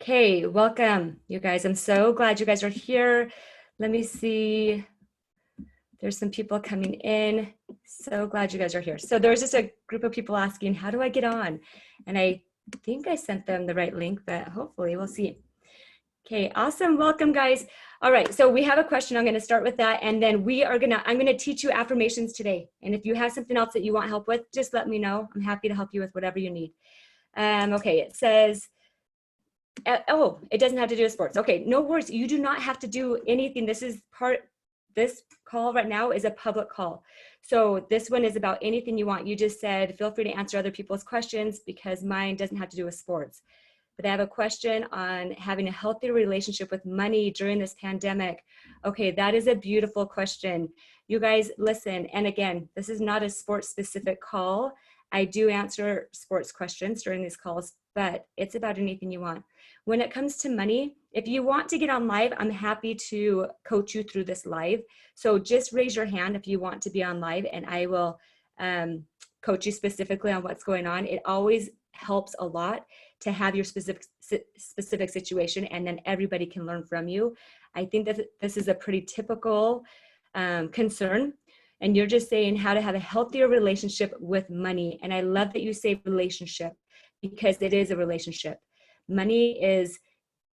Okay, welcome, you guys. I'm so glad you guys are here. Let me see. There's some people coming in. So glad you guys are here. So there's just a group of people asking, how do I get on? And I think I sent them the right link, but hopefully we'll see. Okay, awesome. Welcome, guys. All right, so we have a question. I'm going to start with that, and then I'm going to teach you affirmations today. And if you have something else that you want help with, just let me know. I'm happy to help you with whatever you need. Okay, it says, oh, it doesn't have to do with sports. Okay, no worries. You do not have to do anything. This call right now is a public call. So this one is about anything you want. You just said, feel free to answer other people's questions because mine doesn't have to do with sports. But I have a question on having a healthy relationship with money during this pandemic. Okay, that is a beautiful question. You guys listen, and again, this is not a sports specific call. I do answer sports questions during these calls, but it's about anything you want. When it comes to money, if you want to get on live, I'm happy to coach you through this live. So just raise your hand if you want to be on live, and I will coach you specifically on what's going on. It always helps a lot to have your specific situation, and then everybody can learn from you. I think that this is a pretty typical concern, and you're just saying how to have a healthier relationship with money. And I love that you say relationship, because it is a relationship. Money is,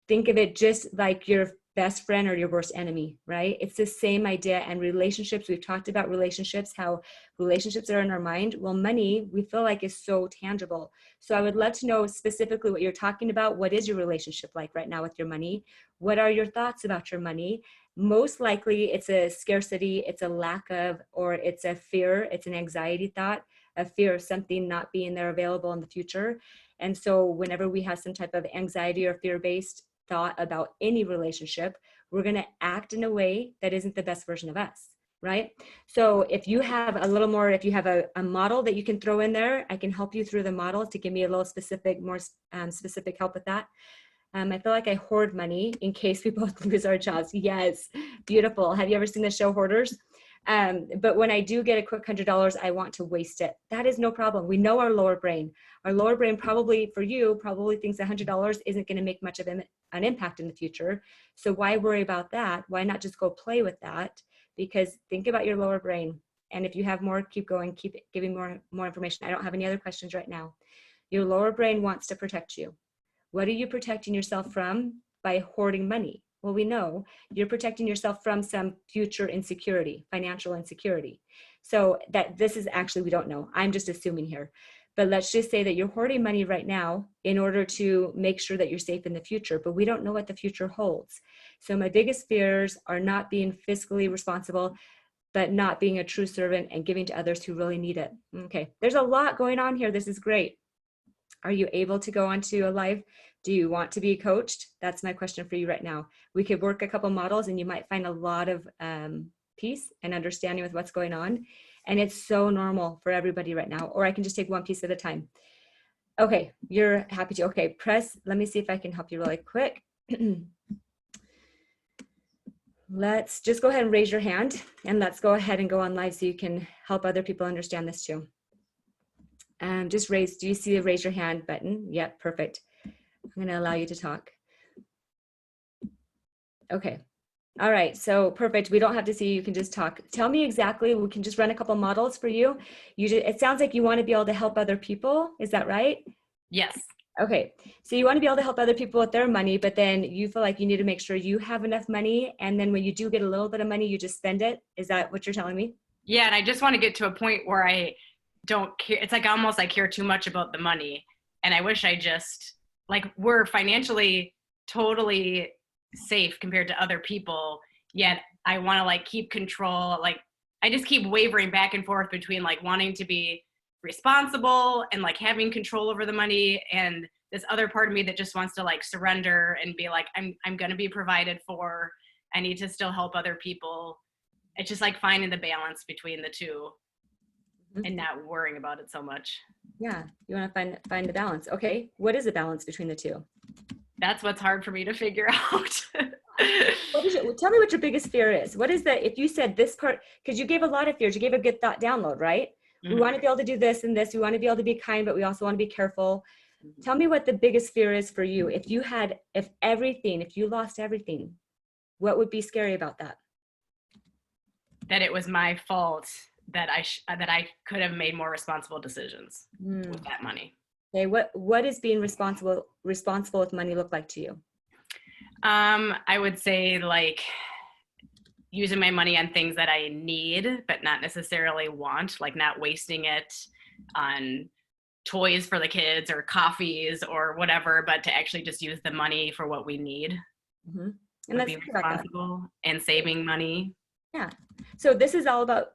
think of it just like your best friend or your worst enemy, right? It's the same idea. And relationships, we've talked about relationships, how relationships are in our mind. Well, money, we feel like is so tangible. So I would love to know specifically what you're talking about. What is your relationship like right now with your money? What are your thoughts about your money? Most likely it's a scarcity, it's a lack of, or it's a fear, it's an anxiety thought, a fear of something not being there available in the future. And so whenever we have some type of anxiety or fear-based thought about any relationship, we're going to act in a way that isn't the best version of us, right? So if you have a little more, if you have a model that you can throw in there, I can help you through the model to give me a little specific, more specific help with that. I feel like I hoard money in case we both lose our jobs. Yes, beautiful. Have you ever seen the show Hoarders? But when I do get a quick $100, I want to waste it. That is no problem. We know our lower brain. Our lower brain probably, for you, probably thinks $100 isn't going to make much of an impact in the future. So why worry about that? Why not just go play with that? Because think about your lower brain. And if you have more, keep going, keep giving more information. I don't have any other questions right now. Your lower brain wants to protect you. What are you protecting yourself from by hoarding money? Well, we know you're protecting yourself from some future insecurity, financial insecurity. So that this is actually, we don't know. I'm just assuming here. But let's just say that you're hoarding money right now in order to make sure that you're safe in the future, but we don't know what the future holds. So my biggest fears are not being fiscally responsible, but not being a true servant and giving to others who really need it. Okay, there's a lot going on here. This is great. Are you able to go onto a live? Do you want to be coached? That's my question for you right now. We could work a couple models and you might find a lot of peace and understanding with what's going on. And it's so normal for everybody right now. Or I can just take one piece at a time. Okay, you're happy to. Okay, let me see if I can help you really quick. Let's just go ahead and raise your hand, and let's go ahead and go on live so you can help other people understand this too. Just raise, do you see the raise your hand button? Yep, perfect. I'm going to allow you to talk. Okay. All right. So perfect. We don't have to see you. You can just talk. Tell me exactly. We can just run a couple models for you. It sounds like you want to be able to help other people. Is that right? Yes. Okay. So you want to be able to help other people with their money, but then you feel like you need to make sure you have enough money. And then when you do get a little bit of money, you just spend it. Is that what you're telling me? Yeah. And I just want to get to a point where I don't care. It's like almost I care too much about the money. And I wish I just, like, we're financially totally safe compared to other people, yet I want to like keep control. Like I just keep wavering back and forth between like wanting to be responsible and like having control over the money, and this other part of me that just wants to like surrender and be like, I'm going to be provided for. I need to still help other people. It's just like finding the balance between the two and not worrying about it so much. Yeah, you want to find the balance. Okay, what is the balance between the two? That's what's hard for me to figure out. What is it? Tell me what your biggest fear is. What is that? If you said this part, because you gave a lot of fears, you gave a good thought download, right? Mm-hmm. We want to be able to do this and this. We want to be able to be kind, but we also want to be careful. Tell me what the biggest fear is for you. If you lost everything, what would be scary about that? That it was my fault, that I could have made more responsible decisions with that money. Okay, what is being responsible with money look like to you? I would say like using my money on things that I need, but not necessarily want, like not wasting it on toys for the kids or coffees or whatever, but to actually just use the money for what we need. Mm-hmm. And let's be think about that. responsible and saving money. Yeah. So this is all about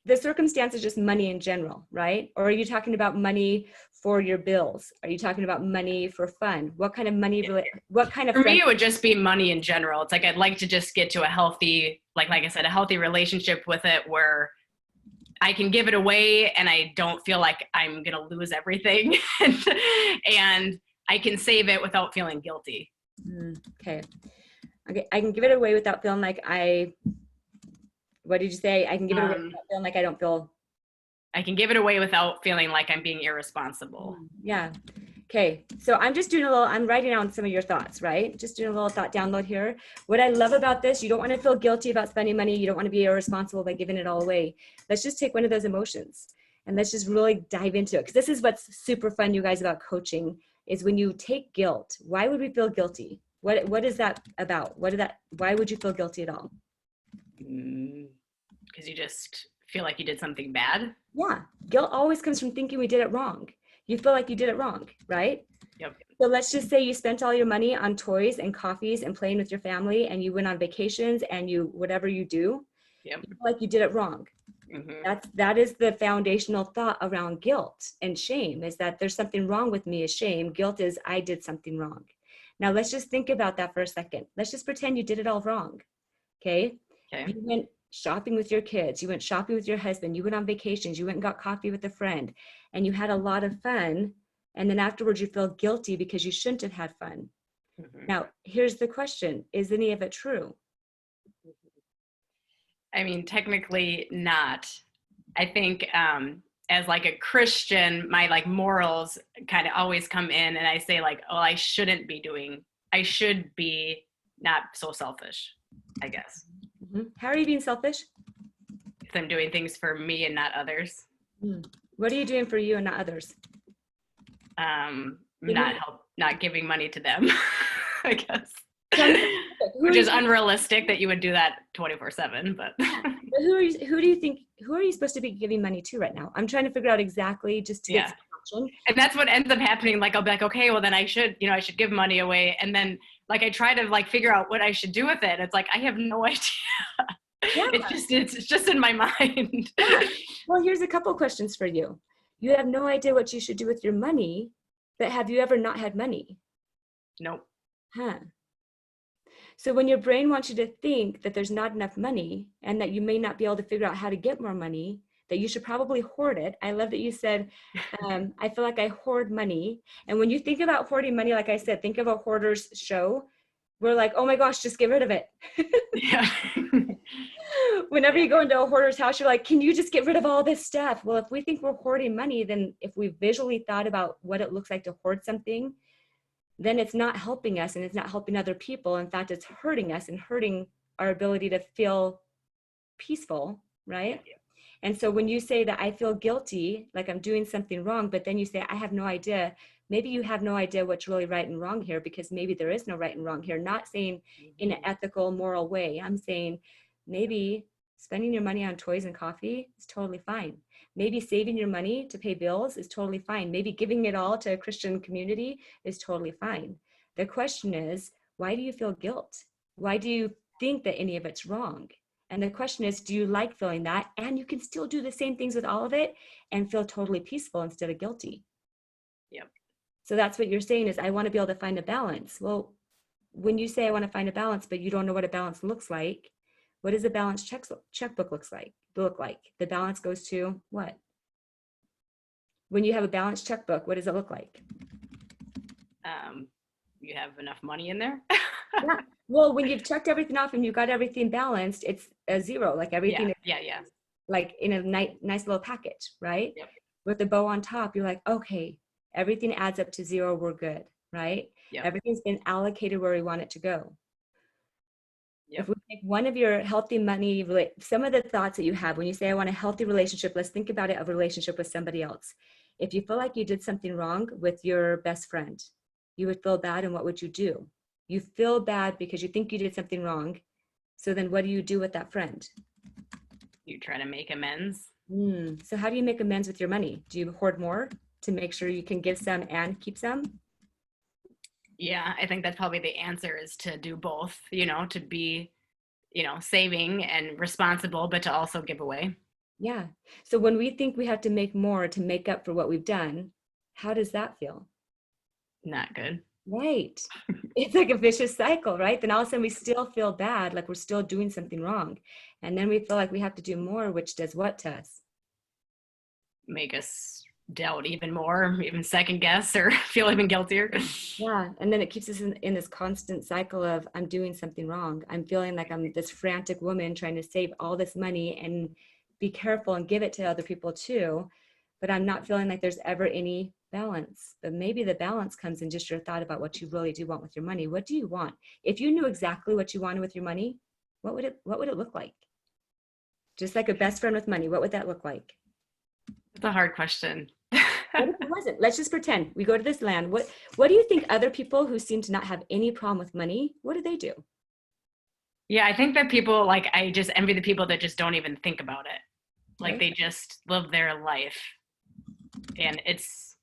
the circumstance is just money in general, right? Or are you talking about money for your bills? Are you talking about money for fun? What kind of money, what kind of For me, it would just be money in general. It's like, I'd like to just get to a healthy, like I said, a healthy relationship with it where I can give it away and I don't feel like I'm going to lose everything. And I can save it without feeling guilty. Okay. I can give it away without feeling like what did you say? I can give it away without feeling like I can give it away without feeling like I'm being irresponsible. Yeah. Okay. So I'm writing down some of your thoughts, right? Just doing a little thought download here. What I love about this, you don't want to feel guilty about spending money. You don't want to be irresponsible by giving it all away. Let's just take one of those emotions and let's just really dive into it. Because this is what's super fun, you guys, about coaching is when you take guilt. Why would we feel guilty? What is that about? Why would you feel guilty at all? Because you just feel like you did something bad. Yeah. Guilt always comes from thinking we did it wrong. You feel like you did it wrong, right? Yep. So let's just say you spent all your money on toys and coffees and playing with your family and you went on vacations and whatever you do, yep. You feel like you did it wrong. Mm-hmm. That is the foundational thought around guilt and shame, is that there's something wrong with me is shame. Guilt is I did something wrong. Now let's just think about that for a second. Let's just pretend you did it all wrong. Okay. You went shopping with your kids. You went shopping with your husband. You went on vacations. You went and got coffee with a friend and you had a lot of fun. And then afterwards you feel guilty because you shouldn't have had fun. Mm-hmm. Now, here's the question. Is any of it true? I mean, technically not. I think as like a Christian, my like morals kind of always come in and I say like, oh, I should be not so selfish, I guess. Mm-hmm. How are you being selfish? If I'm doing things for me and not others. What are you doing for you and not others? Not giving money to them, I guess. Which is unrealistic that you would do that 24/7, but who are you supposed to be giving money to right now? I'm trying to figure out exactly just to get some action. And that's what ends up happening. Like I'll be like, okay, well then I should give money away. And then like I try to like figure out what I should do with it. It's like I have no idea. Yeah. It's just in my mind. Yeah. Well, here's a couple questions for you. You have no idea what you should do with your money, but have you ever not had money? Nope. Huh. So when your brain wants you to think that there's not enough money and that you may not be able to figure out how to get more money, that you should probably hoard it. I love that you said, I feel like I hoard money. And when you think about hoarding money, like I said, think of a hoarder's show. We're like, oh my gosh, just get rid of it. Yeah. Whenever you go into a hoarder's house, you're like, can you just get rid of all this stuff? Well, if we think we're hoarding money, then if we visually thought about what it looks like to hoard something, then it's not helping us and it's not helping other people. In fact, it's hurting us and hurting our ability to feel peaceful, right? Yeah. And so when you say that I feel guilty, like I'm doing something wrong, but then you say, I have no idea, maybe you have no idea what's really right and wrong here, because maybe there is no right and wrong here. Not saying in an ethical, moral way. I'm saying maybe spending your money on toys and coffee is totally fine. Maybe saving your money to pay bills is totally fine. Maybe giving it all to a Christian community is totally fine. The question is, why do you feel guilt? Why do you think that any of it's wrong? And the question is, do you like feeling that? And you can still do the same things with all of it and feel totally peaceful instead of guilty. Yep. So that's what you're saying is, I want to be able to find a balance. Well, when you say I want to find a balance, but you don't know what a balance looks like, what does a balanced checkbook look like? The balance goes to what? When you have a balanced checkbook, what does it look like? You have enough money in there. Yeah. Well, when you've checked everything off and you got everything balanced, it's a zero. Like everything yeah. Like in a nice little package, right? Yep. With the bow on top, you're like, okay, Everything adds up to 0, we're good, right? Yep. Everything's been allocated where we want it to go. Yep. If we take one of your healthy money, some of the thoughts that you have when you say, I want a healthy relationship, let's think about it of a relationship with somebody else. If you feel like you did something wrong with your best friend, you would feel bad, and what would you do? You feel bad because you think you did something wrong. So then what do you do with that friend? You try to make amends. So how do you make amends with your money? Do you hoard more to make sure you can give some and keep some? Yeah, I think that's probably the answer, is to do both, to be, saving and responsible, but to also give away. Yeah. So when we think we have to make more to make up for what we've done, how does that feel? Not good. Right. It's like a vicious cycle, right? Then all of a sudden we still feel bad, like we're still doing something wrong. And then we feel like we have to do more, which does what to us? Make us doubt even more, even second guess, or feel even guiltier. Yeah. And then it keeps us in this constant cycle of, I'm doing something wrong. I'm feeling like I'm this frantic woman trying to save all this money and be careful and give it to other people too. But I'm not feeling like there's ever any balance. But maybe the balance comes in just your thought about what you really do want with your money. What do you want? If you knew exactly what you wanted with your money, what would it look like? Just like a best friend with money, what would that look like? It's a hard question. What if it wasn't? Let's just pretend we go to this land. What do you think other people who seem to not have any problem with money, what do they do? Yeah, I think that people, like, I just envy the people that just don't even think about it. Like, Right. they just live their life, and it's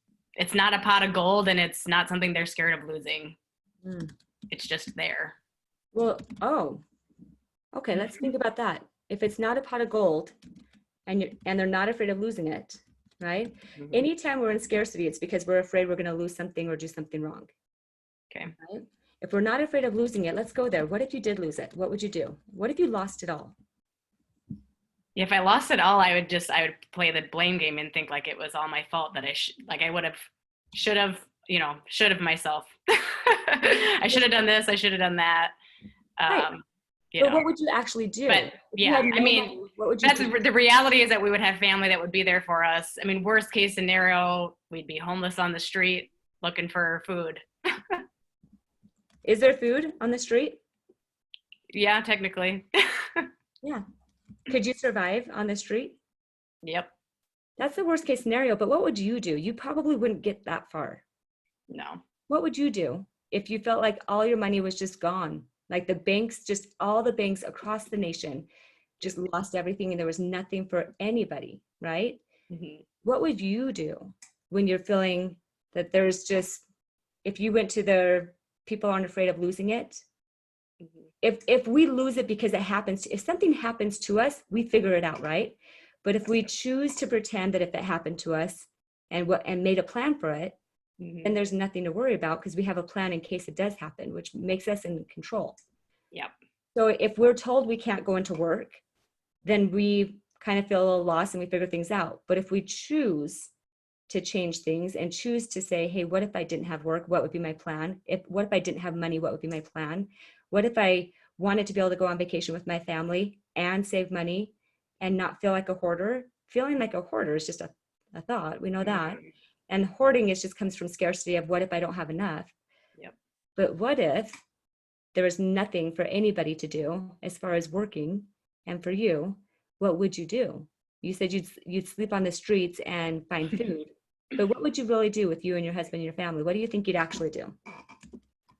not a pot of gold, and it's not something they're scared of losing. It's just there. Well, okay, let's think about that. If it's not a pot of gold and they're not afraid of losing it, right? Anytime we're in scarcity, it's because we're afraid we're going to lose something or do something wrong. Okay. Right? If we're not afraid of losing it, let's go there. What if you did lose it? What would you do? What if you lost it all? If I lost it all, I would play the blame game and think like it was all my fault, that I would have, should have myself. I should have done this. I should have done that. Right. But what would you actually do? But yeah, I mean, what would you that's do? the reality, is that we would have family that would be there for us. I mean, worst case scenario, we'd be homeless on the street looking for food. Is there food on the street? Yeah, technically. Yeah. Could you survive on the street? Yep. That's the worst case scenario, but what would you do? You probably wouldn't get that far. No. What would you do if you felt like all your money was just gone? Like all the banks across the nation just lost everything and there was nothing for anybody, right? What would you do when you're feeling that there's just, if you went to the people aren't afraid of losing it? If we lose it because if something happens to us, we figure it out, right? But if we choose to pretend that if it happened to us and made a plan for it, then there's nothing to worry about because we have a plan in case it does happen, which makes us in control. Yep. So if we're told we can't go into work, then we kind of feel a little lost and we figure things out. But if we choose to change things and choose to say, hey, what if I didn't have work? What would be my plan? What if I didn't have money? What would be my plan? What if I wanted to be able to go on vacation with my family and save money and not feel like a hoarder? Feeling like a hoarder is just a thought. We know that. And hoarding just comes from scarcity of what if I don't have enough? Yep. But what if there was nothing for anybody to do as far as working? And for you, what would you do? You said you'd sleep on the streets and find food. But what would you really do with you and your husband and your family? What do you think you'd actually do?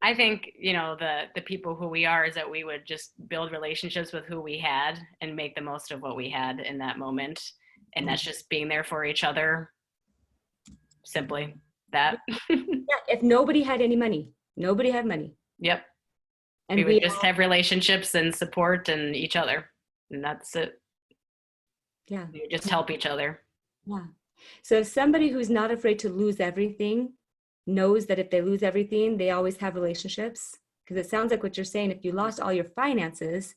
I think, the people who we are, is that we would just build relationships with who we had and make the most of what we had in that moment. And that's just being there for each other. Simply that. Yeah, if nobody had any money, nobody had money. Yep. And we would just have relationships and support and each other. And that's it. Yeah. We would just help each other. Yeah. So if somebody who's not afraid to lose everything knows that if they lose everything, they always have relationships, because it sounds like what you're saying, if you lost all your finances,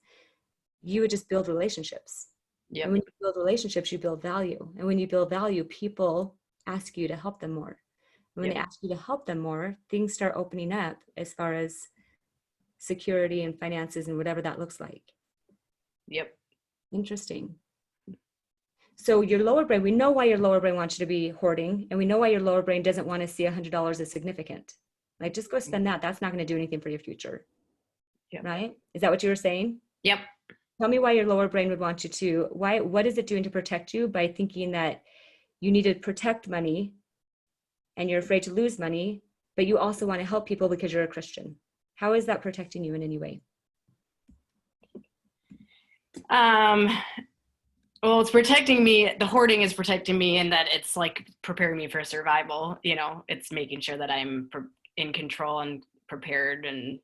you would just build relationships. Yep. And when you build relationships, you build value. And when you build value, people ask you to help them more. And when they ask you to help them more, things start opening up as far as security and finances and whatever that looks like. Yep. Interesting. So your lower brain, we know why your lower brain wants you to be hoarding, and we know why your lower brain doesn't want to see $100 as significant. Like, just go spend that. That's not going to do anything for your future. Yep. Right? Is that what you were saying? Yep. Tell me why your lower brain would want you to, what is it doing to protect you by thinking that you need to protect money and you're afraid to lose money, but you also want to help people because you're a Christian? How is that protecting you in any way? Well, it's protecting me. The hoarding is protecting me in that it's like preparing me for survival. It's making sure that I'm in control and prepared and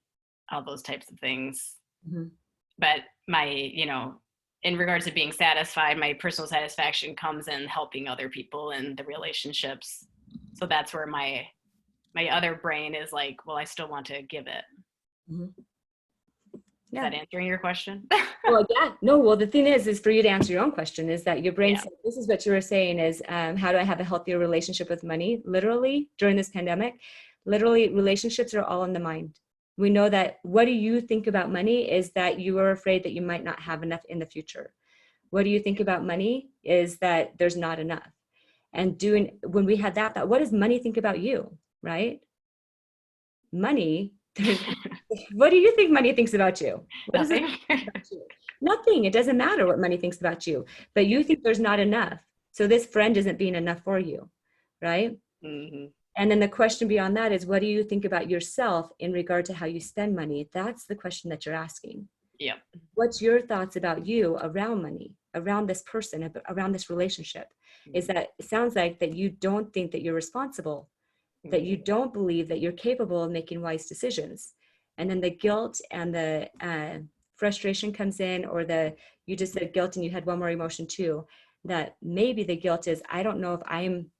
all those types of things. Mm-hmm. But in regards to being satisfied, my personal satisfaction comes in helping other people and the relationships. So that's where my other brain is like, well, I still want to give it. Mm-hmm. Yeah. Is that answering your question? Well, yeah. No, well, the thing is for you to answer your own question is that your brain said, this is what you were saying is, how do I have a healthier relationship with money? Literally, during this pandemic, relationships are all in the mind. We know that what do you think about money is that you are afraid that you might not have enough in the future. What do you think about money is that there's not enough. And when we had that, what does money think about you, right? Money, what do you think money thinks about you? Nothing. Nothing. It doesn't matter what money thinks about you, but you think there's not enough. So this friend isn't being enough for you, right? Mm-hmm. And then the question beyond that is, what do you think about yourself in regard to how you spend money? That's the question that you're asking. Yep. What's your thoughts about you around money, around this person, around this relationship? Mm-hmm. Is that, it sounds like that you don't think that you're responsible, that you don't believe that you're capable of making wise decisions. And then the guilt and the frustration comes in, or you just said guilt and you had one more emotion too, that maybe the guilt is, I don't know if I'm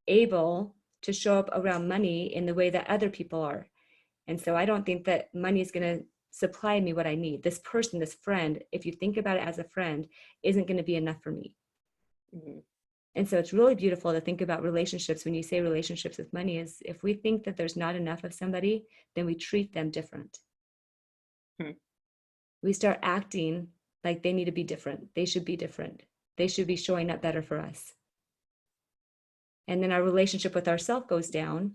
able to show up around money in the way that other people are. And so I don't think that money is going to supply me what I need. This person, this friend, if you think about it as a friend, isn't going to be enough for me. Mm-hmm. And so it's really beautiful to think about relationships. When you say relationships with money, is if we think that there's not enough of somebody, then we treat them different. We start acting like they need to be different. They should be different. They should be showing up better for us. And then our relationship with ourselves goes down,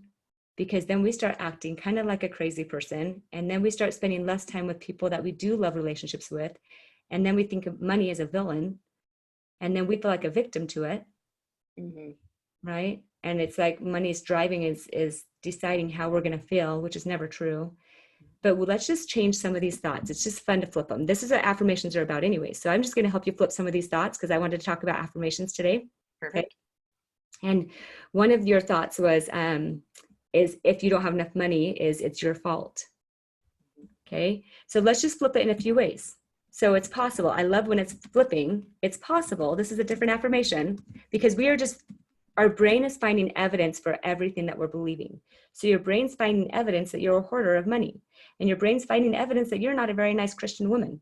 because then we start acting kind of like a crazy person. And then we start spending less time with people that we do love relationships with. And then we think of money as a villain. And then we feel like a victim to it. Mm-hmm. Right? And it's like money's driving is deciding how we're going to feel, which is never true. But let's just change some of these thoughts. It's just fun to flip them. This is what affirmations are about anyway. So I'm just going to help you flip some of these thoughts, because I wanted to talk about affirmations today. Perfect. Okay? And one of your thoughts was, is if you don't have enough money, it's your fault. Okay. So let's just flip it in a few ways. So it's possible. I love when it's flipping. It's possible. This is a different affirmation, because our brain is finding evidence for everything that we're believing. So your brain's finding evidence that you're a hoarder of money, and your brain's finding evidence that you're not a very nice Christian woman.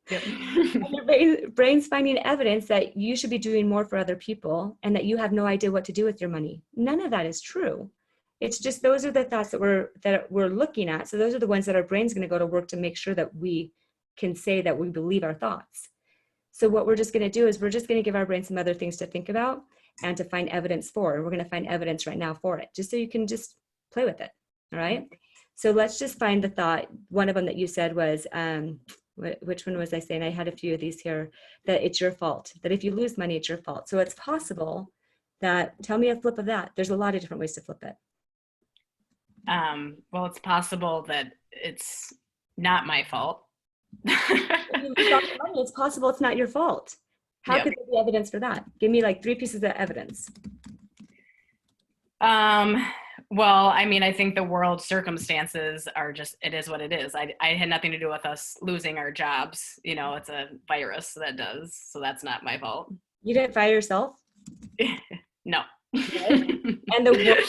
Yep. And your brain's finding evidence that you should be doing more for other people, and that you have no idea what to do with your money. None of that is true. It's just, those are the thoughts that we're looking at. So those are the ones that our brain's going to go to work to make sure that we can say that we believe our thoughts. So what we're just going to do is we're just going to give our brain some other things to think about and to find evidence for. We're going to find evidence right now for it, just so you can just play with it. All right. So let's just find the thought. One of them that you said was, which one was I saying? I had a few of these here, that it's your fault, that if you lose money, it's your fault. So it's possible that, tell me a flip of that. There's a lot of different ways to flip it. Well, it's possible that it's not my fault. It's possible it's not your fault. How could there be evidence for that? Give me like 3 pieces of evidence. Well, I mean, I think the world circumstances are just, it is what it is. I had nothing to do with us losing our jobs. It's a virus that does. So that's not my fault. You didn't fire yourself? No. Right? And the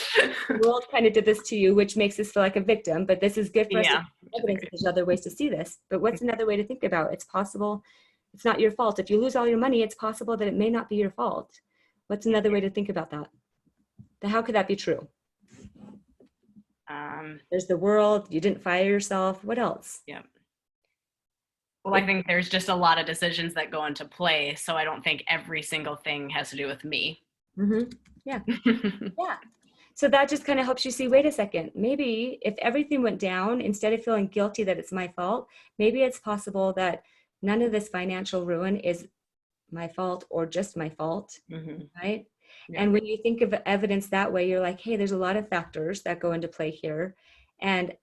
world kind of did this to you, which makes us feel like a victim, but this is good for us to have evidence that there's other ways to see this. But what's another way to think about it? It's possible it's not your fault. If you lose all your money, it's possible that it may not be your fault. What's another way to think about that? How could that be true? There's the world, you didn't fire yourself. What else? Yeah. Well, I think there's just a lot of decisions that go into play. So I don't think every single thing has to do with me. Yeah. Yeah. So that just kind of helps you see, wait a second, maybe if everything went down, instead of feeling guilty that it's my fault, maybe it's possible that none of this financial ruin is my fault or just my fault, right? Yeah. And when you think of evidence that way, you're like, hey, there's a lot of factors that go into play here. And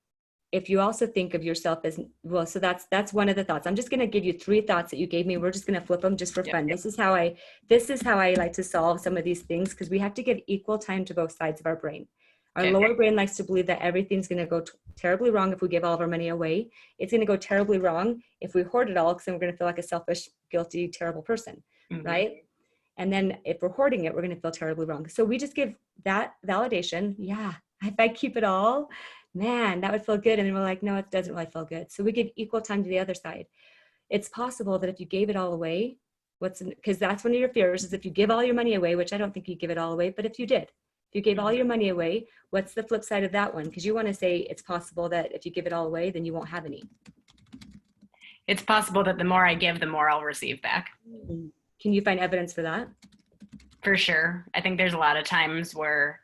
if you also think of yourself as, well, so that's one of the thoughts. I'm just going to give you 3 thoughts that you gave me. We're just going to flip them just for fun. This is how I like to solve some of these things, because we have to give equal time to both sides of our brain. Our lower brain likes to believe that everything's going to go terribly wrong if we give all of our money away. It's going to go terribly wrong if we hoard it all, because then we're going to feel like a selfish, guilty, terrible person, right? And then if we're hoarding it, we're going to feel terribly wrong. So we just give that validation. Yeah, if I keep it all, man, that would feel good. And then we're like, no, it doesn't really feel good. So we give equal time to the other side. It's possible that if you gave it all away, because that's one of your fears, is if you give all your money away, which I don't think you give it all away, but if you did, if you gave all your money away, what's the flip side of that one? Because you want to say it's possible that if you give it all away, then you won't have any. It's possible that the more I give, the more I'll receive back. Can you find evidence for that? For sure. I think there's a lot of times where,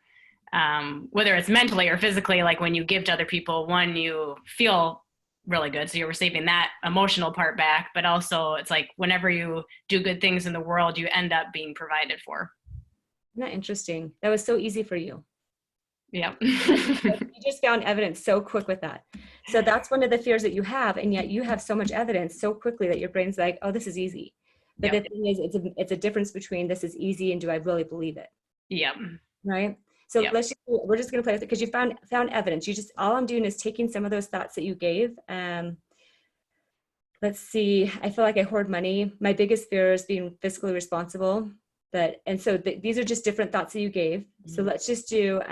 whether it's mentally or physically, like when you give to other people, one, you feel really good. So you're receiving that emotional part back, but also it's like whenever you do good things in the world, you end up being provided for. Isn't that interesting? That was so easy for you. Yeah. You just found evidence so quick with that. So that's one of the fears that you have. And yet you have so much evidence so quickly that your brain's like, oh, this is easy. But the thing is, it's a difference between this is easy and do I really believe it? Yeah. Right. So we're just going to play with it because you found evidence. All I'm doing is taking some of those thoughts that you gave. Let's see. I feel like I hoard money. My biggest fear is being fiscally responsible. So these are just different thoughts that you gave. So let's just do,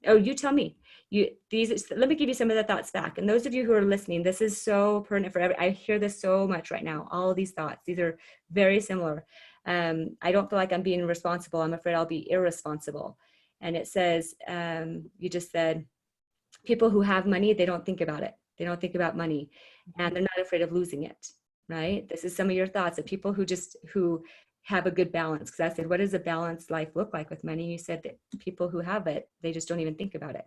you tell me. Let me give you some of the thoughts back. And those of you who are listening, this is so pertinent for I hear this so much right now. All of these thoughts, these are very similar. I don't feel like I'm being responsible. I'm afraid I'll be irresponsible. And it says, you just said, people who have money, they don't think about it. They don't think about money, and they're not afraid of losing it, right? This is some of your thoughts of people who have a good balance. Because I said, what does a balanced life look like with money? You said that people who have it, they just don't even think about it.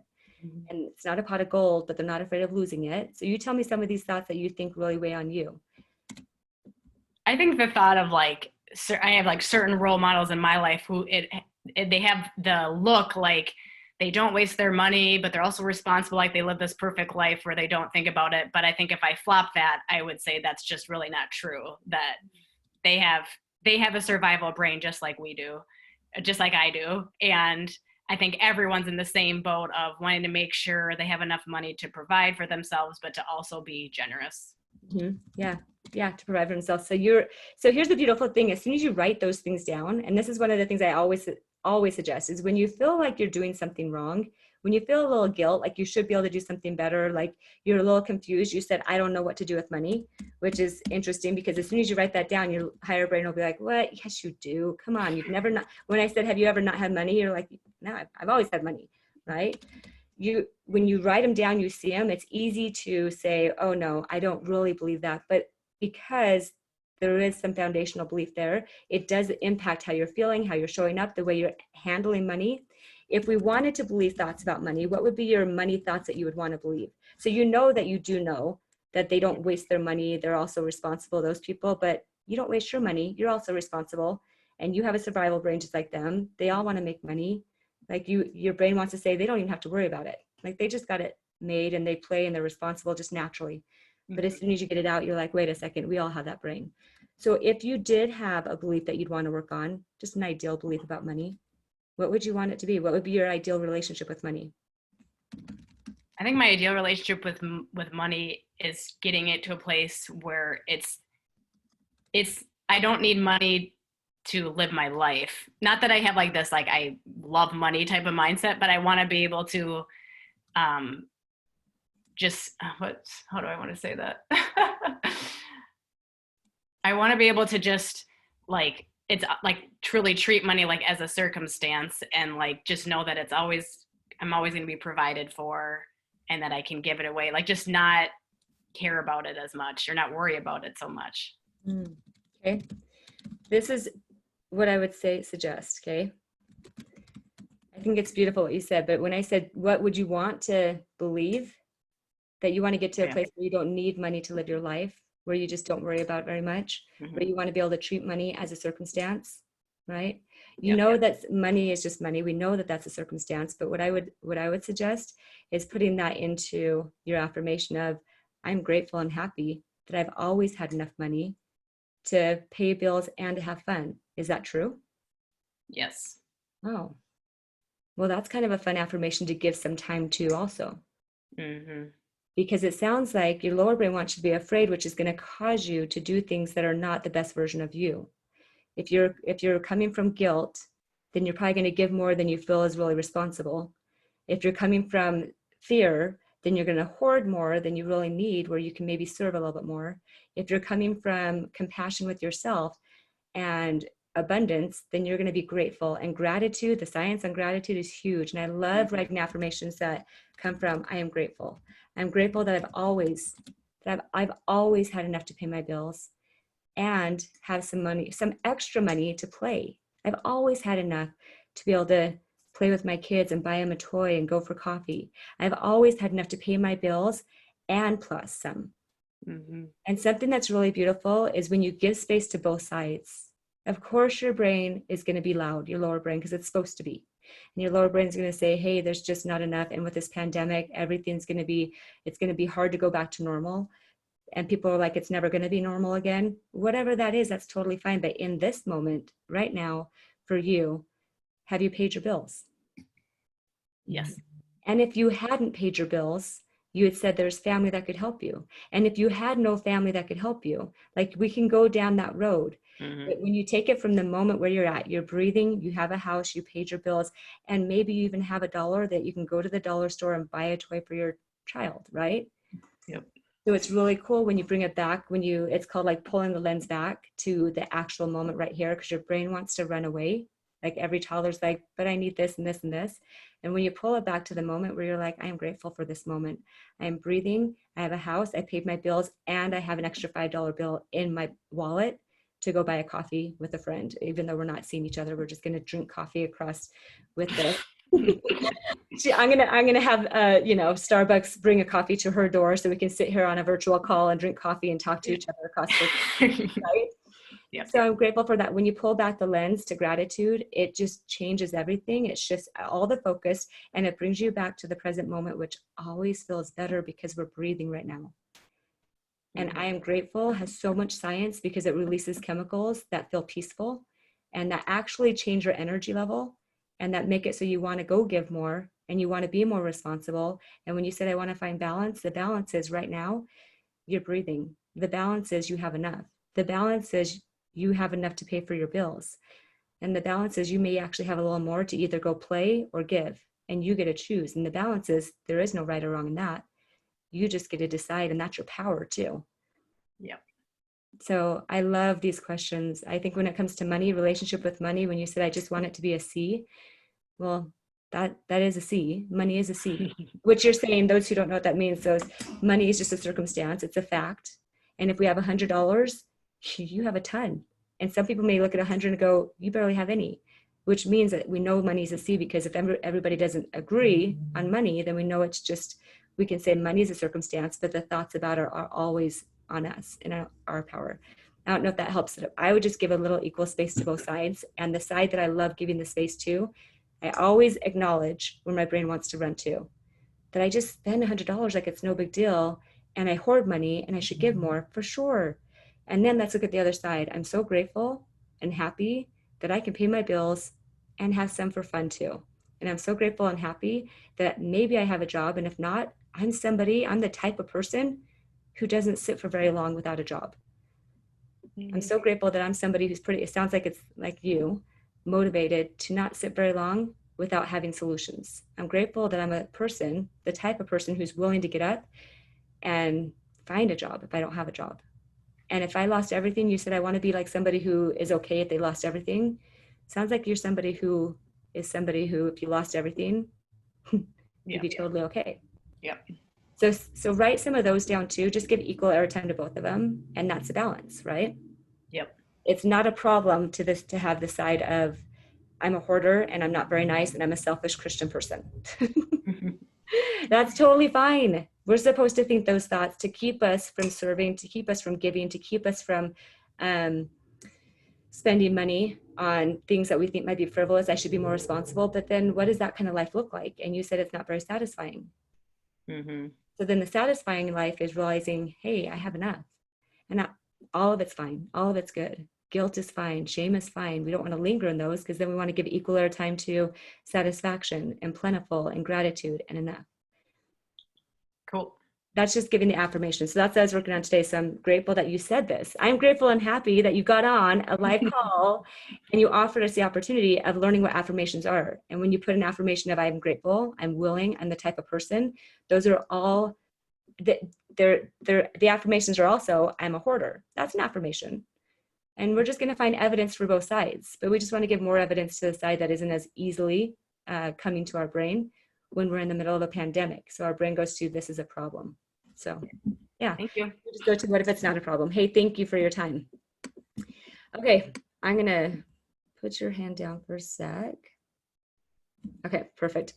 And it's not a pot of gold, but they're not afraid of losing it. So you tell me some of these thoughts that you think really weigh on you. I think the thought of like, I have like certain role models in my life who they have the look like they don't waste their money, but they're also responsible. Like they live this perfect life where they don't think about it. But I think if I flop that, I would say that's just really not true, that they have a survival brain just like we do, just like I do. And I think everyone's in the same boat of wanting to make sure they have enough money to provide for themselves, but to also be generous. Yeah, to provide for themselves. So here's the beautiful thing. As soon as you write those things down, and this is one of the things I always suggest, is when you feel like you're doing something wrong, when you feel a little guilt, like you should be able to do something better, like you're a little confused, you said, I don't know what to do with money, which is interesting because as soon as you write that down, your higher brain will be like, what? Yes, you do. Come on. You've never not, when I said, have you ever not had money? You're like, no, I've always had money, right? When you write them down, you see them, it's easy to say, oh no, I don't really believe that. But because there is some foundational belief there, it does impact how you're feeling, how you're showing up, the way you're handling money. If we wanted to believe thoughts about money, what would be your money thoughts that you would want to believe? So you know that you do know that they don't waste their money. They're also responsible, those people, but you don't waste your money. You're also responsible and you have a survival brain just like them. They all want to make money. Like your brain wants to say they don't even have to worry about it. Like they just got it made and they play and they're responsible just naturally. But as soon as you get it out, you're like, wait a second, we all have that brain. So if you did have a belief that you'd want to work on, just an ideal belief about money, what would you want it to be? What would be your ideal relationship with money? I think my ideal relationship with money is getting it to a place where it's I don't need money to live my life. Not that I have like this, like I love money type of mindset, but I want to be able to how do I want to say that? I want to be able to just like, it's like truly treat money like as a circumstance and like just know that I'm always going to be provided for and that I can give it away. Like just not care about it as much or not worry about it so much. Okay. This is what I would suggest. Okay. I think it's beautiful what you said, but when I said, what would you want to believe? That you want to get to a place where you don't need money to live your life, where you just don't worry about it very much, where you want to be able to treat money as a circumstance, right? You know that money is just money. We know that that's a circumstance, but what I would suggest is putting that into your affirmation of, I'm grateful and happy that I've always had enough money to pay bills and to have fun. Is that true? Yes. Oh, well, that's kind of a fun affirmation to give some time to also. Because it sounds like your lower brain wants you to be afraid, which is going to cause you to do things that are not the best version of you. If you're coming from guilt, then you're probably going to give more than you feel is really responsible. If you're coming from fear, then you're going to hoard more than you really need, where you can maybe serve a little bit more. If you're coming from compassion with yourself and abundance, then you're going to be grateful. And gratitude, the science on gratitude is huge. And I love writing affirmations that come from, I am grateful. I'm grateful that I've always had enough to pay my bills and have some money, some extra money to play. I've always had enough to be able to play with my kids and buy them a toy and go for coffee. I've always had enough to pay my bills and plus some. And something that's really beautiful is when you give space to both sides. Of course, your brain is going to be loud, your lower brain, because it's supposed to be. And your lower brain is going to say, hey, there's just not enough. And with this pandemic, it's going to be hard to go back to normal. And people are like, it's never going to be normal again. Whatever that is, that's totally fine. But in this moment, right now, for you, have you paid your bills? Yes. And if you hadn't paid your bills, you had said there's family that could help you. And if you had no family that could help you, like we can go down that road. But when you take it from the moment where you're breathing, you have a house, you paid your bills, and maybe you even have $1 that you can go to the dollar store and buy a toy for your child, right? Yep. So it's really cool when you bring it back, it's called like pulling the lens back to the actual moment right here, because your brain wants to run away. Like every toddler's like, but I need this and this and this. And when you pull it back to the moment where you're like, I am grateful for this moment. I am breathing. I have a house. I paid my bills, and I have an extra $5 bill in my wallet to go buy a coffee with a friend. Even though we're not seeing each other, we're just going to drink coffee across with the I'm gonna have Starbucks bring a coffee to her door so we can sit here on a virtual call and drink coffee and talk to each other across the right. Yep. So I'm grateful for that. When you pull back the lens to gratitude, it just changes everything. It shifts all the focus and it brings you back to the present moment, which always feels better because we're breathing right now. And I am grateful has so much science because it releases chemicals that feel peaceful and that actually change your energy level and that make it so you want to go give more and you want to be more responsible. And when you said, I want to find balance, the balance is right now, you're breathing. The balance is you have enough. The balance is you have enough to pay for your bills. And the balance is you may actually have a little more to either go play or give, and you get to choose. And the balance is there is no right or wrong in that. You just get to decide, and that's your power too. Yep. So I love these questions. I think when it comes to money, relationship with money, when you said, I just want it to be a C, well, that is a C. Money is a C, which you're saying, those who don't know what that means, so money is just a circumstance. It's a fact. And if we have $100, you have a ton. And some people may look at 100 and go, you barely have any, which means that we know money is a C, because if everybody doesn't agree on money, then we know it's just, we can say money is a circumstance, but the thoughts about it are always on us and our power. I don't know if that helps. I would just give a little equal space to both sides. And the side that I love giving the space to, I always acknowledge when my brain wants to run to, that I just spend $100 like it's no big deal, and I hoard money and I should give more for sure. And then let's look at the other side. I'm so grateful and happy that I can pay my bills and have some for fun too. And I'm so grateful and happy that maybe I have a job, and if not, I'm the type of person who doesn't sit for very long without a job. I'm so grateful that I'm somebody who's it sounds like it's like you, motivated to not sit very long without having solutions. I'm grateful that I'm the type of person who's willing to get up and find a job if I don't have a job. And if I lost everything, you said I want to be like somebody who is okay if they lost everything. Sounds like you're somebody who, if you lost everything, you'd be totally okay. Yep. So write some of those down too. Just give equal airtime to both of them, and that's a balance, right? Yep. It's not a problem to have the side of I'm a hoarder and I'm not very nice and I'm a selfish Christian person. That's totally fine. We're supposed to think those thoughts to keep us from serving, to keep us from giving, to keep us from spending money on things that we think might be frivolous. I should be more responsible. But then what does that kind of life look like? And you said it's not very satisfying. Mm-hmm. So then the satisfying life is realizing, hey, I have enough. And not, all of it's fine. All of it's good. Guilt is fine. Shame is fine. We don't want to linger in those because then we want to give equal airtime to satisfaction and plentiful and gratitude and enough. Cool. That's just giving the affirmation. So that's what I was working on today. So I'm grateful that you said this. I'm grateful and happy that you got on a live call and you offered us the opportunity of learning what affirmations are. And when you put an affirmation of I'm grateful, I'm willing, I'm the type of person, those are all, the affirmations are also I'm a hoarder. That's an affirmation. And we're just going to find evidence for both sides. But we just want to give more evidence to the side that isn't as easily coming to our brain when we're in the middle of a pandemic. So our brain goes to, this is a problem. So yeah, Thank you. we just go to what if it's not a problem? Hey, thank you for your time. Okay, I'm going to put your hand down for a sec. Okay, perfect.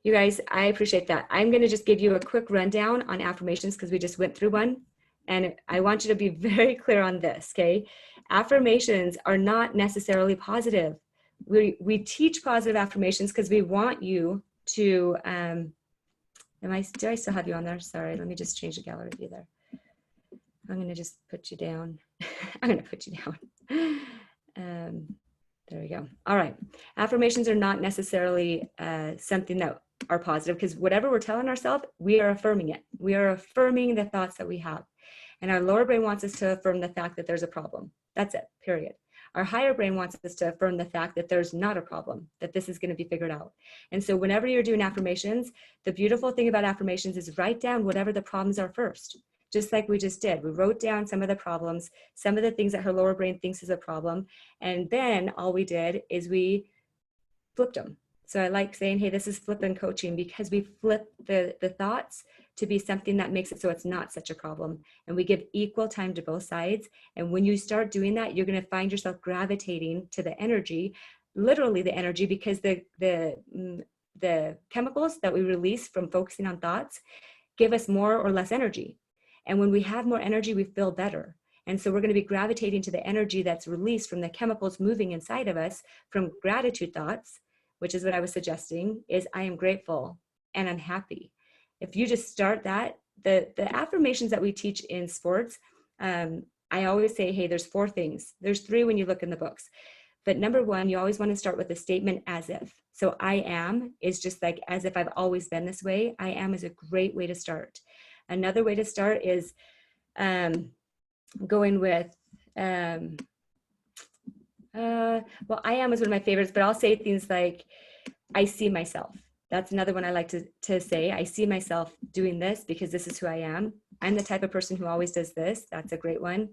You guys, I appreciate that. I'm going to just give you a quick rundown on affirmations because we just went through one. And I want you to be very clear on this, okay? Affirmations are not necessarily positive. We teach positive affirmations because we want you to, do I still have you on there? Sorry, let me just change the gallery view there. I'm going to just put you down. I'm going to put you down. There we go. All right. Affirmations are not necessarily something that are positive because whatever we're telling ourselves, we are affirming it. We are affirming the thoughts that we have. And our lower brain wants us to affirm the fact that there's a problem. That's it, period. Our higher brain wants us to affirm the fact that there's not a problem, that this is going to be figured out. And so whenever you're doing affirmations, the beautiful thing about affirmations is write down whatever the problems are first, just like we just did. We wrote down some of the problems, some of the things that her lower brain thinks is a problem. And then all we did is we flipped them. So I like saying, hey, this is flipping coaching because we flip the thoughts to be something that makes it so it's not such a problem. And we give equal time to both sides. And when you start doing that, you're going to find yourself gravitating to the energy, literally the energy, because the chemicals that we release from focusing on thoughts give us more or less energy. And when we have more energy, we feel better. And so we're going to be gravitating to the energy that's released from the chemicals moving inside of us from gratitude thoughts, which is what I was suggesting, is I am grateful and I'm happy. If you just start that, the affirmations that we teach in sports, I always say, hey, there's 4 things. There's 3 when you look in the books. But number 1, you always want to start with a statement as if. So I am is just like as if I've always been this way. I am is a great way to start. Another way to start is going with, well, I am is one of my favorites, but I'll say things like, I see myself. That's another one I like to say. I see myself doing this because this is who I am. I'm the type of person who always does this. That's a great one.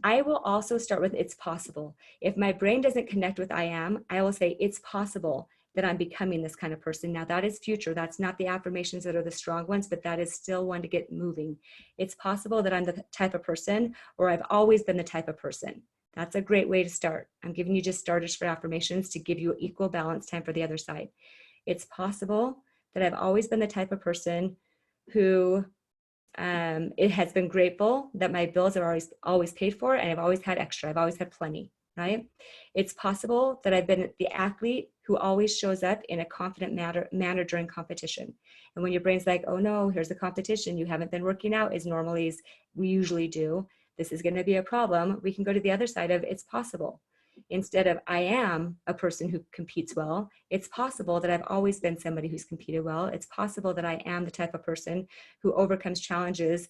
I will also start with it's possible. If my brain doesn't connect with I am, I will say it's possible that I'm becoming this kind of person. Now that is future. That's not the affirmations that are the strong ones, but that is still one to get moving. It's possible that I'm the type of person, or I've always been the type of person. That's a great way to start. I'm giving you just starters for affirmations to give you equal balance time for the other side. It's possible that I've always been the type of person who it has been grateful that my bills are always paid for and I've always had extra. I've always had plenty, right? It's possible that I've been the athlete who always shows up in a confident manner during competition. And when your brain's like, oh no, here's the competition, you haven't been working out as normally as we usually do, this is going to be a problem, we can go to the other side of it's possible. Instead of I am a person who competes well, it's possible that I've always been somebody who's competed well. It's possible that I am the type of person who overcomes challenges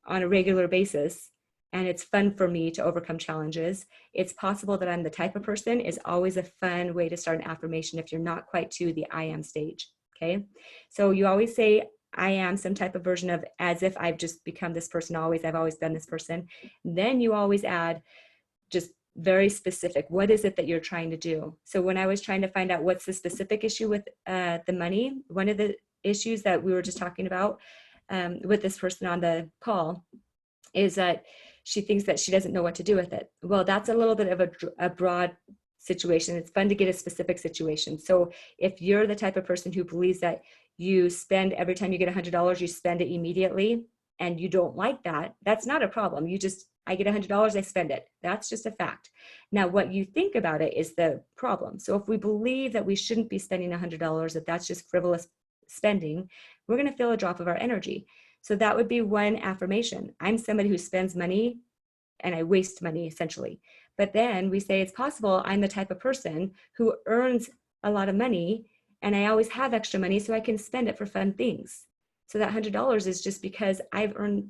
on a regular basis, and it's fun for me to overcome challenges. It's possible that I'm the type of person is always a fun way to start an affirmation if you're not quite to the I am stage, okay? So you always say, I am some type of version of as if I've just become this person always, I've always been this person. Then you always add just very specific. What is it that you're trying to do? So when I was trying to find out what's the specific issue with the money, one of the issues that we were just talking about, with this person on the call is that she thinks that she doesn't know what to do with it. Well, that's a little bit of a broad situation. It's fun to get a specific situation. So if you're the type of person who believes that you spend every time you get $100, you spend it immediately, and you don't like that, that's not a problem. I get $100, I spend it. That's just a fact. Now, what you think about it is the problem. So if we believe that we shouldn't be spending $100, that that's just frivolous spending, we're going to feel a drop of our energy. So that would be one affirmation. I'm somebody who spends money and I waste money essentially. But then we say it's possible I'm the type of person who earns a lot of money and I always have extra money so I can spend it for fun things. So that $100 is just because I earn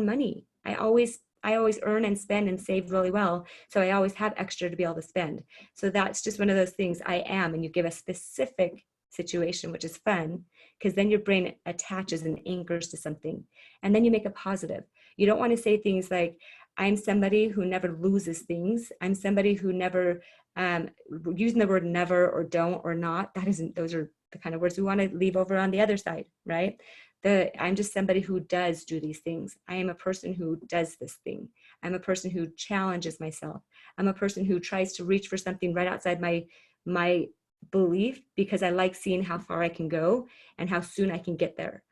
money. I always earn and spend and save really well. So I always have extra to be able to spend. So that's just one of those things I am, and you give a specific situation, which is fun, because then your brain attaches and anchors to something. And then you make it positive. You don't want to say things like, I'm somebody who never loses things. I'm somebody who never, using the word never or don't or not, those are the kind of words we want to leave over on the other side, right? I'm just somebody who does do these things. I am a person who does this thing. I'm a person who challenges myself. I'm a person who tries to reach for something right outside my belief, because I like seeing how far I can go and how soon I can get there.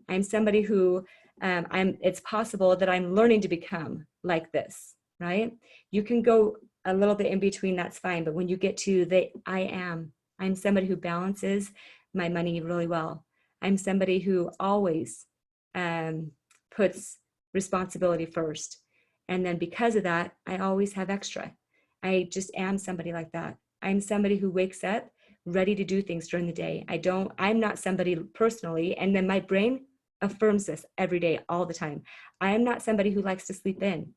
I'm somebody who it's possible that I'm learning to become like this, right? You can go a little bit in between, that's fine. But when you get to I'm somebody who balances my money really well. I'm somebody who always puts responsibility first. And then because of that, I always have extra. I just am somebody like that. I'm somebody who wakes up ready to do things during the day. I'm not somebody personally, and then my brain affirms this every day, all the time. I am not somebody who likes to sleep in.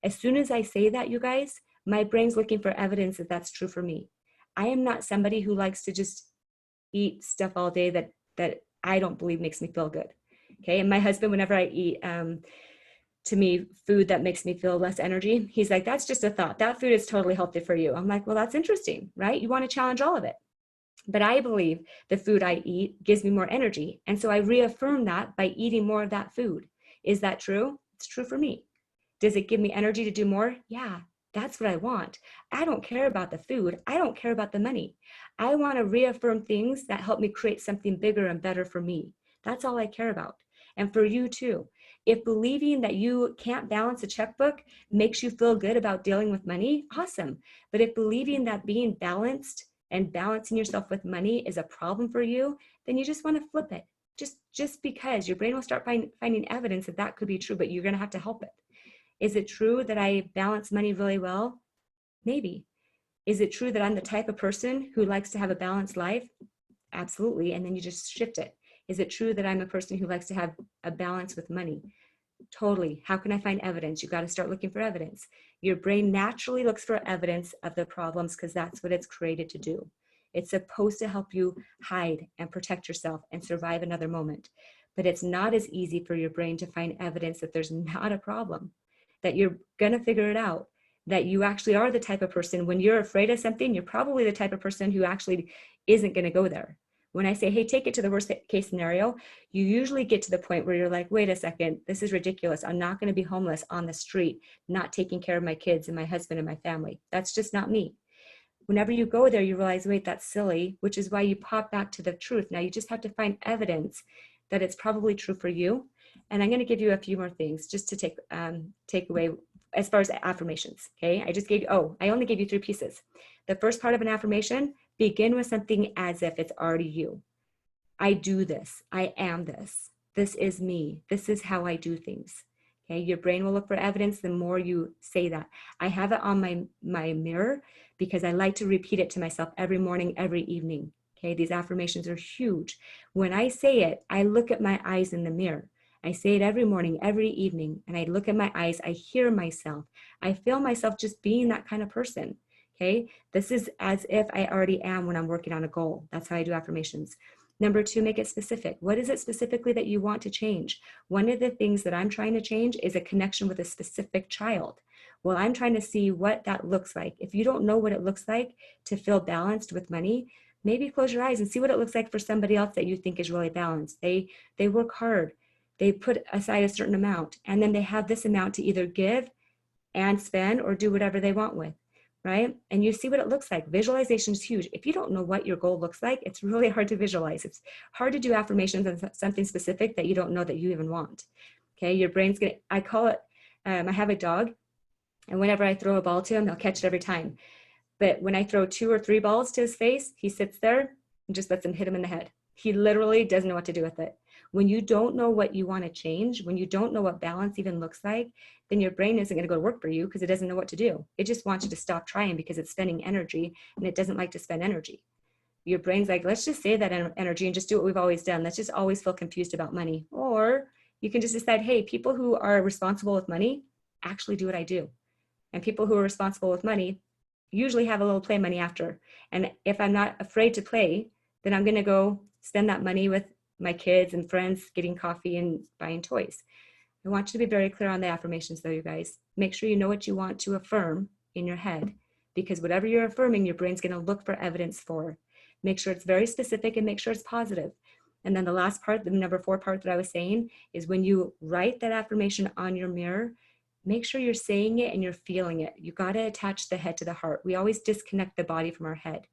As soon as I say that, you guys, my brain's looking for evidence that that's true for me. I am not somebody who likes to just eat stuff all day that I don't believe makes me feel good. Okay. And my husband, whenever I eat, to me, food that makes me feel less energy, he's like, that's just a thought. That food is totally healthy for you. I'm like, well, that's interesting, right? You want to challenge all of it. But I believe the food I eat gives me more energy. And so I reaffirm that by eating more of that food. Is that true? It's true for me. Does it give me energy to do more? Yeah, that's what I want. I don't care about the food. I don't care about the money. I want to reaffirm things that help me create something bigger and better for me. That's all I care about. And for you too. If believing that you can't balance a checkbook makes you feel good about dealing with money, awesome. But if believing that being balanced and balancing yourself with money is a problem for you, then you just want to flip it. Just because your brain will start finding evidence that could be true, but you're going to have to help it. Is it true that I balance money really well? Maybe. Is it true that I'm the type of person who likes to have a balanced life? Absolutely. And then you just shift it. Is it true that I'm a person who likes to have a balance with money? Totally. How can I find evidence? You got to start looking for evidence. Your brain naturally looks for evidence of the problems because that's what it's created to do. It's supposed to help you hide and protect yourself and survive another moment. But it's not as easy for your brain to find evidence that there's not a problem, that you're going to figure it out, that you actually are the type of person, when you're afraid of something, you're probably the type of person who actually isn't going to go there. When I say, hey, take it to the worst case scenario, you usually get to the point where you're like, wait a second, this is ridiculous. I'm not going to be homeless on the street, not taking care of my kids and my husband and my family. That's just not me. Whenever you go there, you realize, wait, that's silly, which is why you pop back to the truth. Now you just have to find evidence that it's probably true for you. And I'm going to give you a few more things just to take away as far as affirmations. Okay. I only gave you 3 pieces. The first part of an affirmation, begin with something as if it's already you. I do this. I am this. This is me. This is how I do things. Okay. Your brain will look for evidence the more you say that. I have it on my mirror because I like to repeat it to myself every morning, every evening. Okay. These affirmations are huge. When I say it, I look at my eyes in the mirror. I say it every morning, every evening, and I look at my eyes. I hear myself. I feel myself just being that kind of person. Okay. This is as if I already am when I'm working on a goal. That's how I do affirmations. Number 2, make it specific. What is it specifically that you want to change? One of the things that I'm trying to change is a connection with a specific child. Well, I'm trying to see what that looks like. If you don't know what it looks like to feel balanced with money, maybe close your eyes and see what it looks like for somebody else that you think is really balanced. They work hard. they put aside a certain amount, and then they have this amount to either give and spend or do whatever they want with, right? And you see what it looks like. Visualization is huge. If you don't know what your goal looks like, it's really hard to visualize. It's hard to do affirmations on something specific that you don't know that you even want. Okay, your brain's gonna, I call it, I have a dog, and whenever I throw a ball to him, he'll catch it every time. But when I throw 2 or 3 balls to his face, he sits there and just lets them hit him in the head. He literally doesn't know what to do with it. When you don't know what you want to change, when you don't know what balance even looks like, then your brain isn't going to go to work for you because it doesn't know what to do. It just wants you to stop trying because it's spending energy, and it doesn't like to spend energy. Your brain's like, let's just save that energy and just do what we've always done. Let's just always feel confused about money. Or you can just decide, hey, people who are responsible with money actually do what I do. And people who are responsible with money usually have a little play money after. And if I'm not afraid to play, then I'm going to go spend that money with my kids and friends, getting coffee and buying toys. I want you to be very clear on the affirmations though, you guys. Make sure you know what you want to affirm in your head, because whatever you're affirming, your brain's going to look for evidence for. Make sure it's very specific and make sure it's positive. And then the last part, the number 4 part that I was saying, is when you write that affirmation on your mirror, make sure you're saying it and you're feeling it. You got to attach the head to the heart. We always disconnect the body from our head.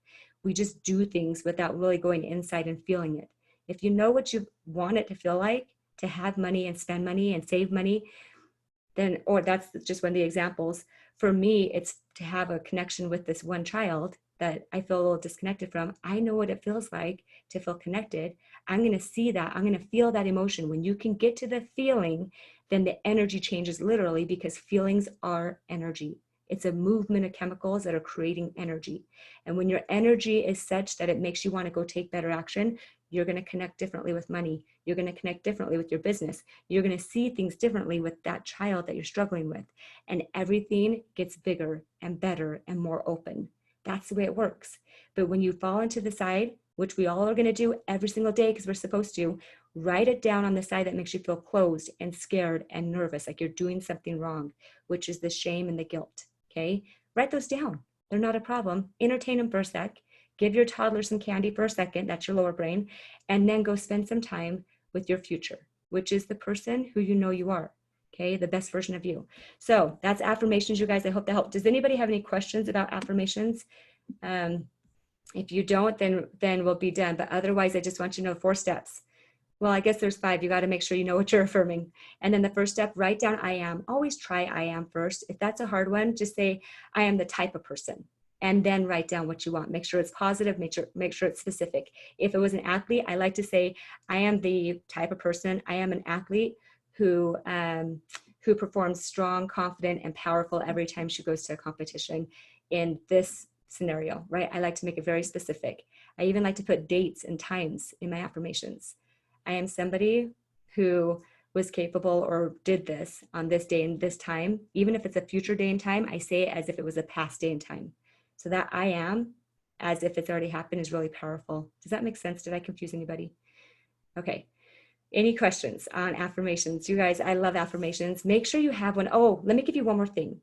We just do things without really going inside and feeling it. If you know what you want it to feel like, to have money and spend money and save money, then, or that's just one of the examples. For me, it's to have a connection with this one child that I feel a little disconnected from. I know what it feels like to feel connected. I'm going to see that. I'm going to feel that emotion. When you can get to the feeling, then the energy changes literally, because feelings are energy. It's a movement of chemicals that are creating energy. And when your energy is such that it makes you want to go take better action, you're going to connect differently with money. You're going to connect differently with your business. You're going to see things differently with that child that you're struggling with. And everything gets bigger and better and more open. That's the way it works. But when you fall into the side, which we all are going to do every single day because we're supposed to, write it down on the side that makes you feel closed and scared and nervous, like you're doing something wrong, which is the shame and the guilt. Okay? Write those down. They're not a problem. Entertain them for a sec. Give your toddler some candy for a second. That's your lower brain. And then go spend some time with your future, which is the person who you know you are. Okay? The best version of you. So that's affirmations, you guys. I hope that helped. Does anybody have any questions about affirmations? If you don't, then we'll be done. But otherwise, I just want you to know 4 steps. Well, I guess there's 5. You got to make sure you know what you're affirming. And then the first step, write down I am. Always try I am first. If that's a hard one, just say I am the type of person. And then write down what you want. Make sure it's positive. Make sure it's specific. If it was an athlete, I like to say I am the type of person. I am an athlete who performs strong, confident, and powerful every time she goes to a competition in this scenario, right? I like to make it very specific. I even like to put dates and times in my affirmations. I am somebody who was capable or did this on this day and this time. Even if it's a future day and time, I say it as if it was a past day and time. So that I am, as if it's already happened, is really powerful. Does that make sense? Did I confuse anybody? Okay. Any questions on affirmations? You guys, I love affirmations. Make sure you have one. Oh, let me give you one more thing.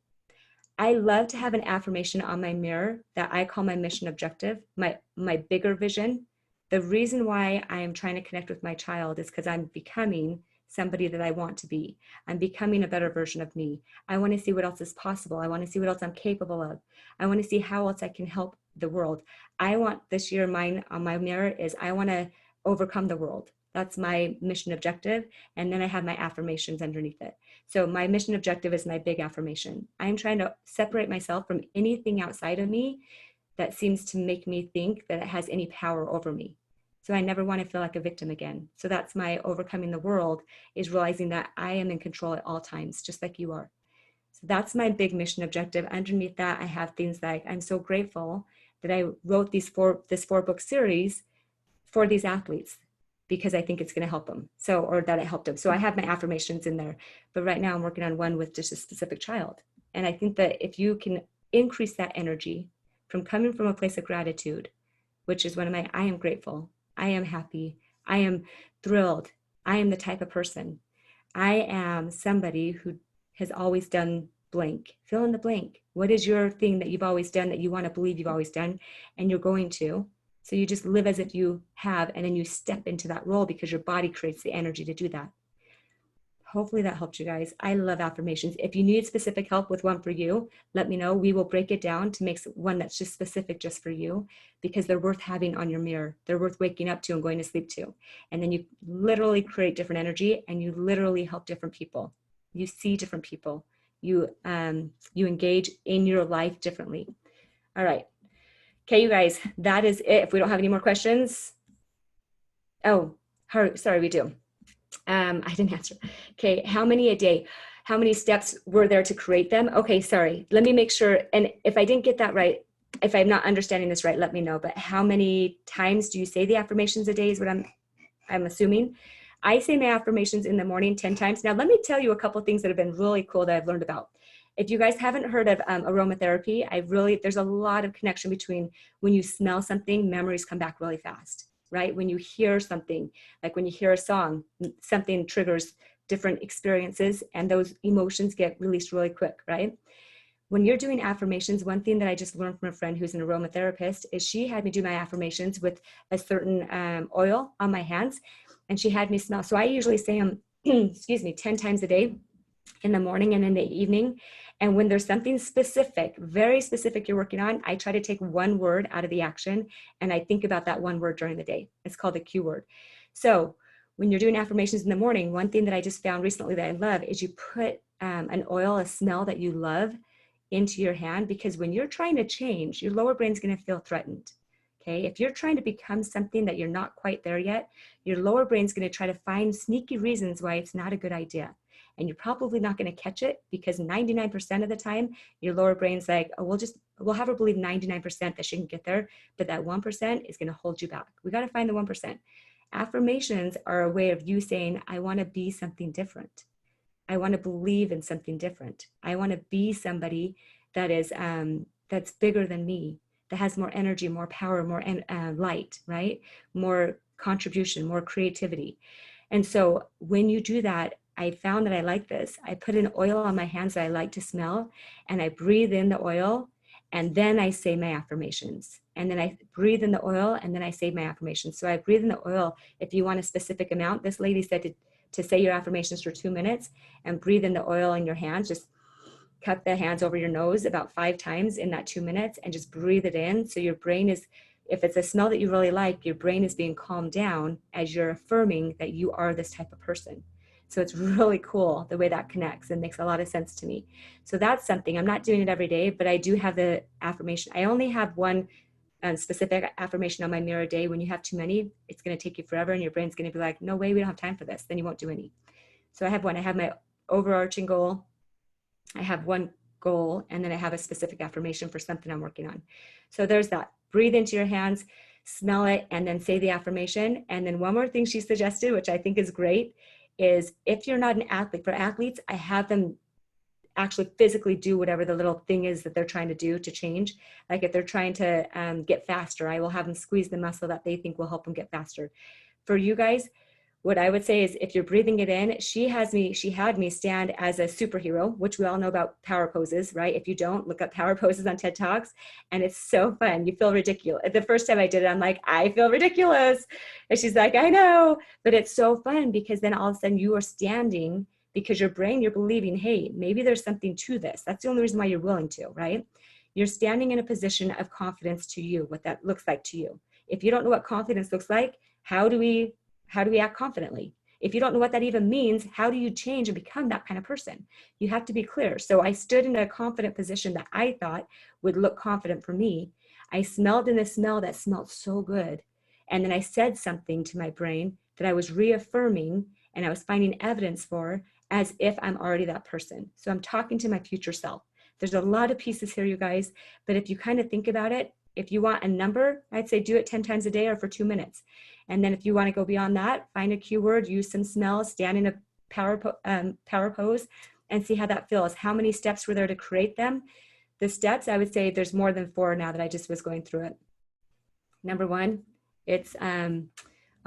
I love to have an affirmation on my mirror that I call my mission objective, my bigger vision. The reason why I am trying to connect with my child is because I'm becoming somebody that I want to be. I'm becoming a better version of me. I want to see what else is possible. I want to see what else I'm capable of. I want to see how else I can help the world. I want this year, mine on my mirror is I want to overcome the world. That's my mission objective. And then I have my affirmations underneath it. So my mission objective is my big affirmation. I'm trying to separate myself from anything outside of me that seems to make me think that it has any power over me. So I never want to feel like a victim again. So that's my overcoming the world, is realizing that I am in control at all times, just like you are. So that's my big mission objective. Underneath that, I have things like, I'm so grateful that I wrote this 4-book series for these athletes, because I think it's going to help them. So, or that it helped them. So I have my affirmations in there, but right now I'm working on one with just a specific child. And I think that if you can increase that energy from coming from a place of gratitude, which is one of my, I am grateful, I am happy, I am thrilled, I am the type of person, I am somebody who has always done blank, fill in the blank. What is your thing that you've always done that you want to believe you've always done and you're going to? So you just live as if you have, and then you step into that role because your body creates the energy to do that. hopefully that helped you guys. I love affirmations. If you need specific help with one for you, let me know. We will break it down to make one that's just specific just for you, because they're worth having on your mirror. They're worth waking up to and going to sleep to. And then you literally create different energy, and you literally help different people. You see different people. You engage in your life differently. All right. Okay, you guys, that is it. If we don't have any more questions. Oh, sorry, we do. I didn't answer. Okay, how many a day? How many steps were there to create them? Okay, sorry. Let me make sure. And if I didn't get that right, if I'm not understanding this right, let me know. But how many times do you say the affirmations a day is what I'm assuming. I say my affirmations in the morning 10 times. Now, let me tell you a couple things that have been really cool that I've learned about. If you guys haven't heard of aromatherapy, there's a lot of connection between when you smell something, memories come back really fast, right? When you hear something, like when you hear a song, something triggers different experiences, and those emotions get released really quick, right? When you're doing affirmations, one thing that I just learned from a friend who's an aromatherapist is she had me do my affirmations with a certain oil on my hands, and she had me smell. So I usually say them, 10 times a day, in the morning and in the evening. And when there's something specific, very specific you're working on, I try to take one word out of the action, and I think about that one word during the day. It's called a cue word. So when you're doing affirmations in the morning, one thing that I just found recently that I love is you put an oil, a smell that you love, into your hand, because when you're trying to change, your lower brain's going to feel threatened. Okay, if you're trying to become something that you're not quite there yet, your lower brain's going to try to find sneaky reasons why it's not a good idea. And you're probably not going to catch it, because 99% of the time, your lower brain's like, oh, we'll have her believe 99% that she can get there, but that 1% is going to hold you back. We got to find the 1%. Affirmations are a way of you saying, I want to be something different. I want to believe in something different. I want to be somebody that is that's bigger than me, that has more energy, more power, more light, right? More contribution, more creativity. And so when you do that, I found that I like this. I put an oil on my hands that I like to smell, and I breathe in the oil, and then I say my affirmations. And then I breathe in the oil, and then I say my affirmations. So I breathe in the oil. If you want a specific amount, this lady said to say your affirmations for 2 minutes and breathe in the oil in your hands. Just cup the hands over your nose about 5 times in that 2 minutes and just breathe it in. So your brain is, if it's a smell that you really like, your brain is being calmed down as you're affirming that you are this type of person. So it's really cool the way that connects and makes a lot of sense to me. So that's something. I'm not doing it every day, but I do have the affirmation. I only have one specific affirmation on my mirror a day. When you have too many, it's going to take you forever, and your brain's going to be like, no way, we don't have time for this. Then you won't do any. So I have one. I have my overarching goal. I have one goal, and then I have a specific affirmation for something I'm working on. So there's that. Breathe into your hands, smell it, and then say the affirmation. And then one more thing she suggested, which I think is great, is if you're not an athlete, for athletes, I have them actually physically do whatever the little thing is that they're trying to do to change. Like if they're trying to get faster, I will have them squeeze the muscle that they think will help them get faster. For you guys, what I would say is if you're breathing it in, she had me stand as a superhero, which we all know about power poses, right? If you don't, look up power poses on TED Talks, and it's so fun. You feel ridiculous. The first time I did it, I'm like, I feel ridiculous. And she's like, I know, but it's so fun, because then all of a sudden you are standing, because your brain, you're believing, hey, maybe there's something to this. That's the only reason why you're willing to, right? You're standing in a position of confidence to you, what that looks like to you. If you don't know what confidence looks like, how do we act confidently? If you don't know what that even means, how do you change and become that kind of person? You have to be clear. So I stood in a confident position that I thought would look confident for me. I smelled in a smell that smelled so good. And then I said something to my brain that I was reaffirming and I was finding evidence for, as if I'm already that person. So I'm talking to my future self. There's a lot of pieces here, you guys, but if you kind of think about it, if you want a number, I'd say do it 10 times a day or for 2 minutes. And then if you want to go beyond that, find a cue word, use some smells, stand in a power pose, and see how that feels. How many steps were there to create them? The steps, I would say there's more than 4 now that I just was going through it. Number 1, it's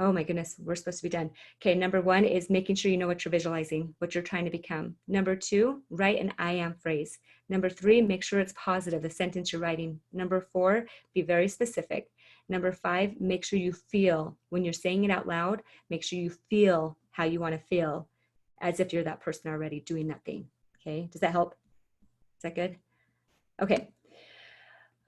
oh my goodness, we're supposed to be done. Okay, number 1 is making sure you know what you're visualizing, what you're trying to become. Number 2, write an I am phrase. Number 3, make sure it's positive, the sentence you're writing. Number 4, be very specific. Number 5, make sure you feel, when you're saying it out loud, make sure you feel how you want to feel as if you're that person already doing that thing. Okay, does that help? Is that good? Okay.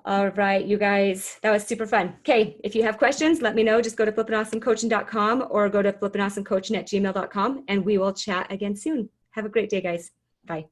All right, you guys, that was super fun. Okay, if you have questions, let me know. Just go to flippinawesomecoaching.com or go to flippinawesomecoaching@gmail.com, and we will chat again soon. Have a great day, guys. Bye.